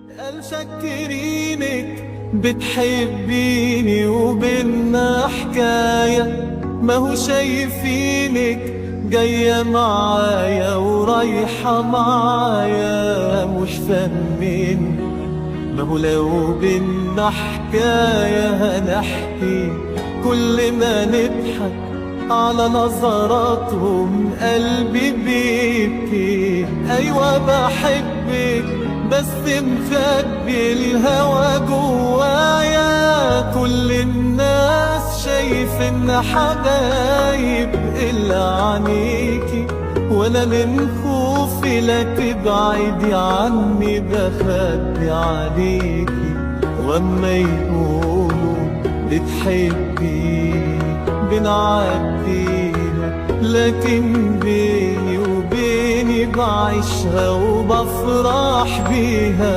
قال شكرينك بتحبيني وبينا حكاية، ما هو شايفينك جاية معايا ورايحة معايا، مش فاهمين ما هو لو بينا حكاية هنحكي كل ما نضحك على نظراتهم قلبي بيبكي. أيوة بحبك بس مخبي الهوى جوايا، كل الناس شايفين حبايب إلا عنيكي، وانا من خوفي لا تبعدي عني بخبي عليكي. واما يقولوا بتحبي بنعديها، لكن بيني وبيني بعيشها وبفرح بيها.